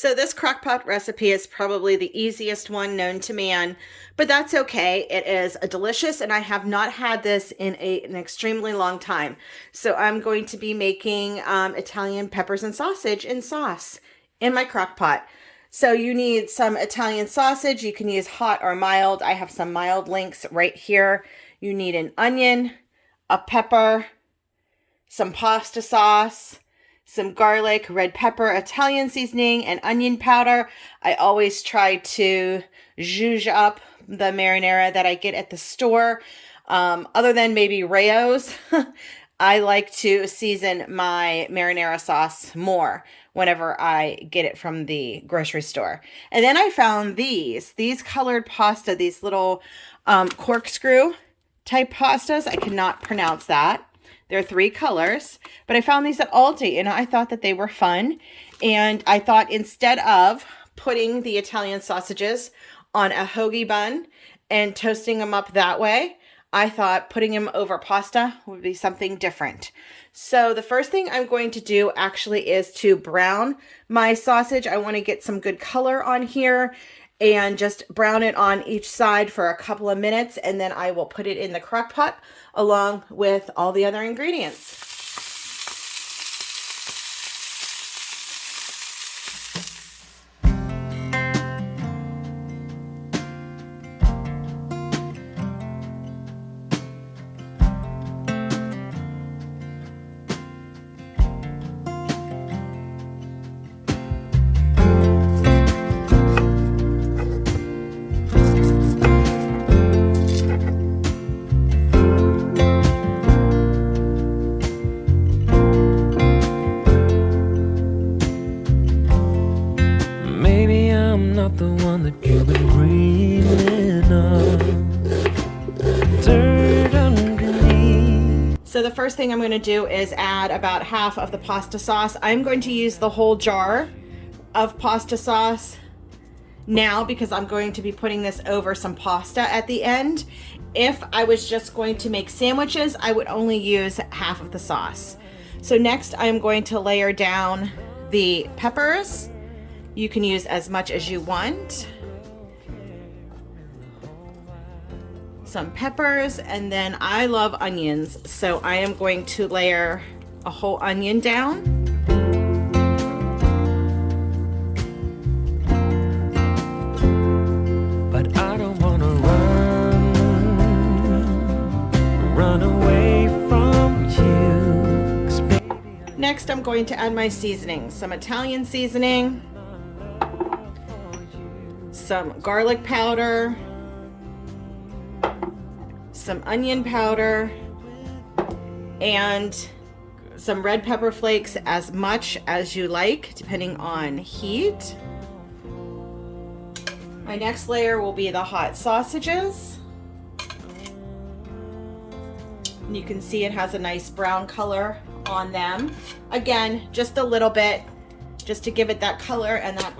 So this crockpot recipe is probably the easiest one known to man, but that's okay. It is a delicious, and I have not had this in an extremely long time. So I'm going to be making Italian peppers and sausage in sauce in my crockpot. So you need some Italian sausage. You can use hot or mild. I have some mild links right here. You need an onion, a pepper, some pasta sauce, some garlic, red pepper, Italian seasoning, and onion powder. I always try to zhuzh up the marinara that I get at the store. Other than maybe Rayo's, I like to season my marinara sauce more whenever I get it from the grocery store. And then I found these colored pasta, these little corkscrew type pastas. I cannot pronounce that. They're 3 colors, but I found these at Aldi and I thought that they were fun. And I thought instead of putting the Italian sausages on a hoagie bun and toasting them up that way, I thought putting them over pasta would be something different. So the first thing I'm going to do actually is to brown my sausage. I want to get some good color on here and just brown it on each side for a couple of minutes, and then I will put it in the crock pot along with all the other ingredients. Not the one that you've been dreaming of. Dirt underneath. So the first thing I'm going to do is add about half of the pasta sauce. I'm going to use the whole jar of pasta sauce now because I'm going to be putting this over some pasta at the end. If I was just going to make sandwiches, I would only use half of the sauce. So next I'm going to layer down the peppers. You can use as much as you want. Some peppers, and then I love onions, so I am going to layer a whole onion down. But I don't want to run away from you. 'Cause baby, Next, I'm going to add my seasoning. Some Italian seasoning, some garlic powder, some onion powder, and some red pepper flakes, as much as you like, depending on heat. My next layer will be the hot sausages. You can see it has a nice brown color on them. Again, just a little bit, just to give it that color and that,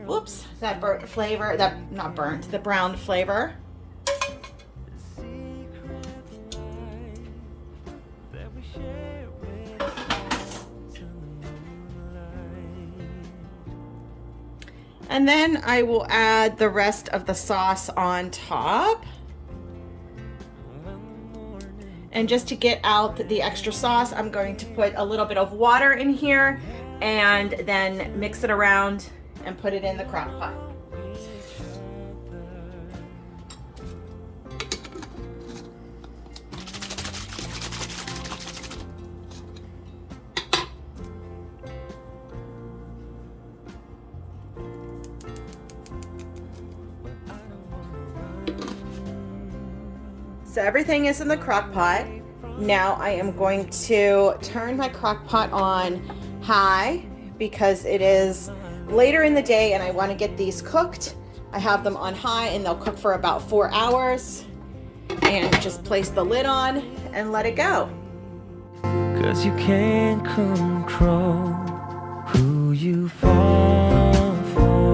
whoops, that burnt flavor, the brown flavor. And then I will add the rest of the sauce on top. And just to get out the extra sauce, I'm going to put a little bit of water in here and then mix it around and put it in the crock pot. So everything is in the crock pot. Now I am going to turn my crock pot on high because it is later in the day and I want to get these cooked. I have them on high and they'll cook for about 4 hours. And just place the lid on and let it go. 'cause you can't control who you fall for.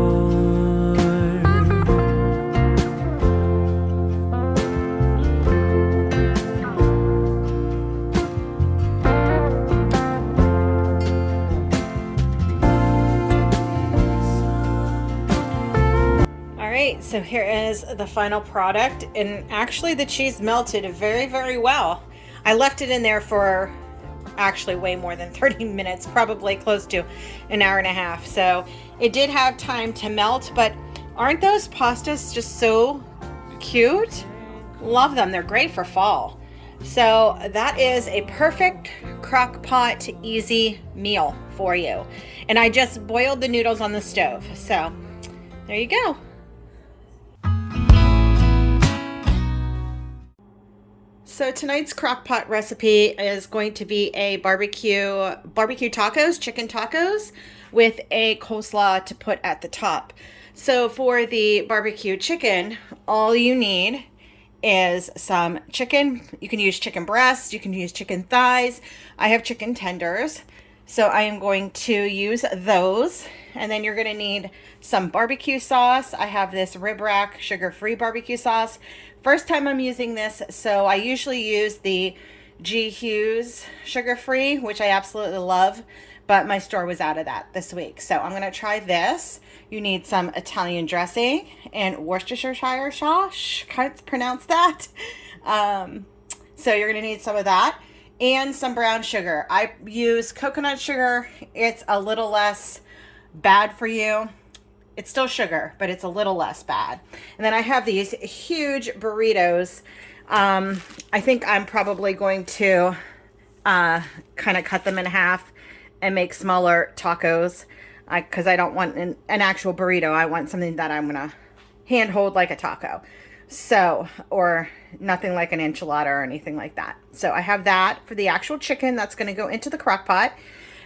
right, so here is the final product, and actually the cheese melted very, very well. I left it in there for actually way more than 30 minutes, probably close to an hour and a half. So it did have time to melt, but aren't those pastas just so cute? Love them. They're great for fall. So that is a perfect crock pot easy meal for you. And I just boiled the noodles on the stove. So there you go. So tonight's crock pot recipe is going to be a barbecue tacos, chicken tacos with a coleslaw to put at the top. So for the barbecue chicken, all you need is some chicken. You can use chicken breasts, you can use chicken thighs. I have chicken tenders, so I am going to use those. And then you're going to need some barbecue sauce. I have this Rib Rack sugar-free barbecue sauce. First time I'm using this, so I usually use the G. Hughes sugar-free, which I absolutely love, but my store was out of that this week. So I'm going to try this. You need some Italian dressing and Worcestershire sauce. Can't pronounce that. So you're going to need some of that and some brown sugar. I use coconut sugar. It's a little less bad for you. It's still sugar, but it's a little less bad. And then I have these huge burritos. I think I'm probably going to kind of cut them in half and make smaller tacos because I don't want an actual burrito. I want something that I'm going to hand hold like a taco. So, or nothing like an enchilada or anything like that. So I have that for the actual chicken that's going to go into the crock pot.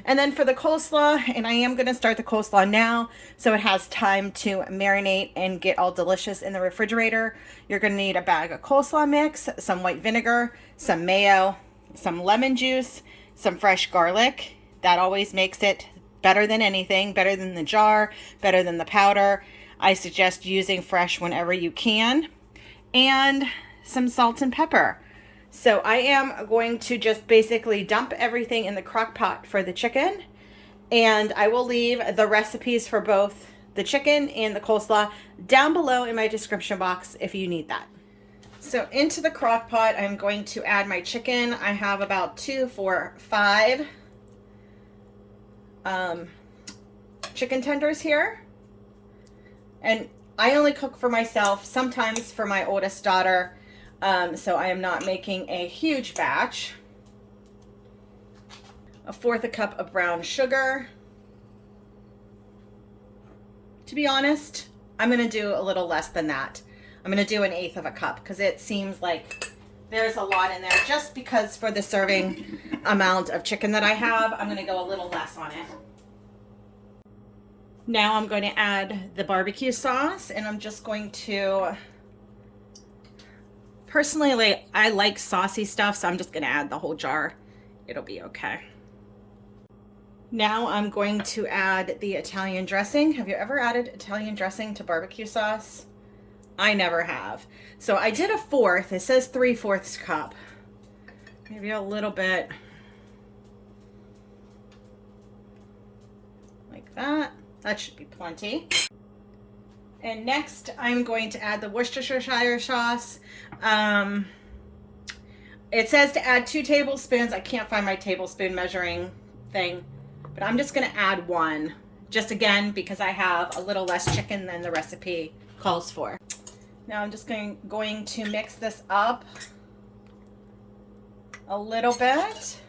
And then for the coleslaw, and I am going to start the coleslaw now so it has time to marinate and get all delicious in the refrigerator. You're going to need a bag of coleslaw mix, some white vinegar, some mayo, some lemon juice, some fresh garlic. That always makes it better than anything, better than the jar, better than the powder. I suggest using fresh whenever you can. And some salt and pepper. So I am going to just basically dump everything in the crock pot for the chicken, and I will leave the recipes for both the chicken and the coleslaw down below in my description box if you need that. So into the crock pot, I'm going to add my chicken. I have about 2, 4, 5 chicken tenders here, and I only cook for myself, sometimes for my oldest daughter. So I am not making a huge batch. 1/4 cup of brown sugar. To be honest, I'm going to do a little less than that. I'm going to do 1/8 cup because it seems like there's a lot in there. Just because for the serving amount of chicken that I have, I'm going to go a little less on it. Now I'm going to add the barbecue sauce, and I'm just going to... Personally, I like saucy stuff, so I'm just going to add the whole jar. It'll be okay. Now I'm going to add the Italian dressing. Have you ever added Italian dressing to barbecue sauce? I never have. So I did 1/4. It says 3/4 cup. Maybe a little bit like that. That should be plenty. And next, I'm going to add the Worcestershire sauce. It says to add 2 tablespoons. I can't find my tablespoon measuring thing, but I'm just going to add 1. Just again, because I have a little less chicken than the recipe calls for. Now I'm just going to mix this up a little bit.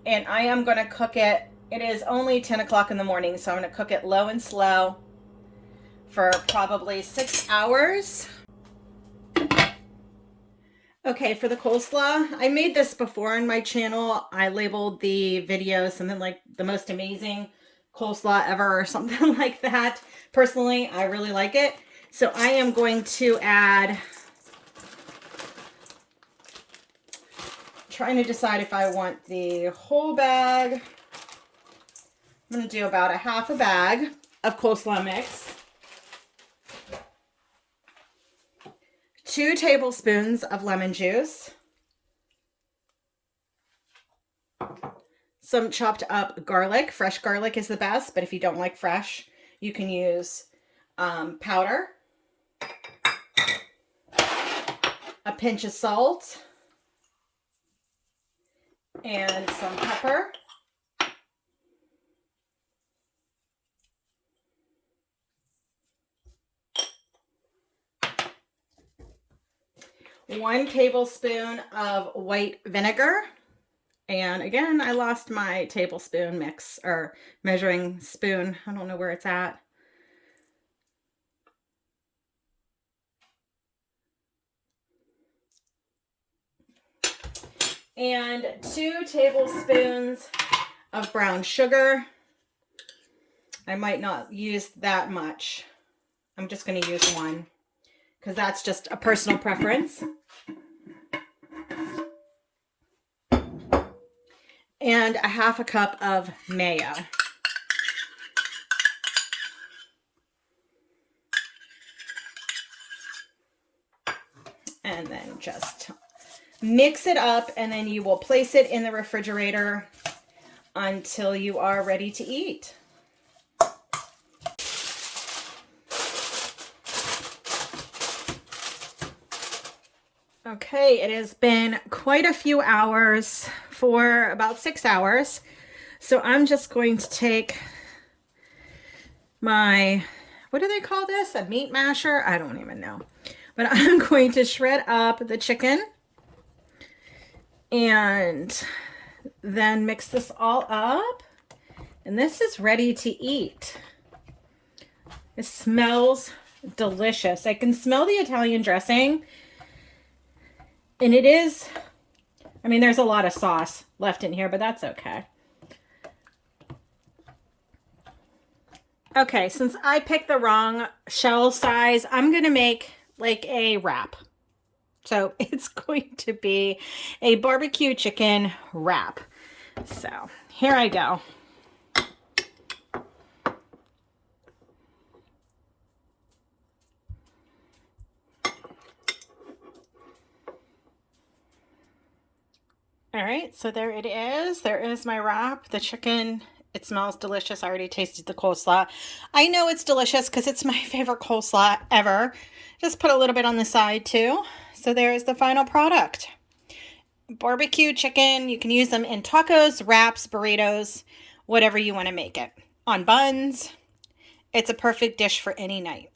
And I am going to cook it. It is only 10 o'clock in the morning, so I'm going to cook it low and slow for probably 6 hours. Okay, for the coleslaw, I made this before on my channel. I labeled the video something like the most amazing coleslaw ever or something like that. Personally, I really like it. So I am going to add, trying to decide if I want the whole bag. I'm going to do about 1/2 bag of coleslaw mix. 2 tablespoons of lemon juice, some chopped up garlic. Fresh garlic is the best, but if you don't like fresh, you can use powder. pinch of salt and some pepper. One tablespoon of white vinegar. And again, I lost my tablespoon mix or measuring spoon. I don't know where it's at. And 2 tablespoons of brown sugar. I might not use that much. I'm just going to use 1 because that's just a personal preference. And a half a cup of mayo. And then just mix it up, and then you will place it in the refrigerator until you are ready to eat. Okay, it has been quite a few hours, for about 6 hours. So I'm just going to take my, what do they call this? A meat masher? I don't even know. But I'm going to shred up the chicken and then mix this all up. And this is ready to eat. It smells delicious. I can smell the Italian dressing. And it is, I mean, there's a lot of sauce left in here, but that's okay. Okay, since I picked the wrong shell size, I'm going to make like a wrap. So it's going to be a barbecue chicken wrap. So here I go. All right, so there it is. There is my wrap. The chicken, it smells delicious. I already tasted the coleslaw. I know it's delicious because it's my favorite coleslaw ever. Just put a little bit on the side too. So there's the final product. Barbecue chicken. You can use them in tacos, wraps, burritos, whatever you want to make it. On buns. It's a perfect dish for any night.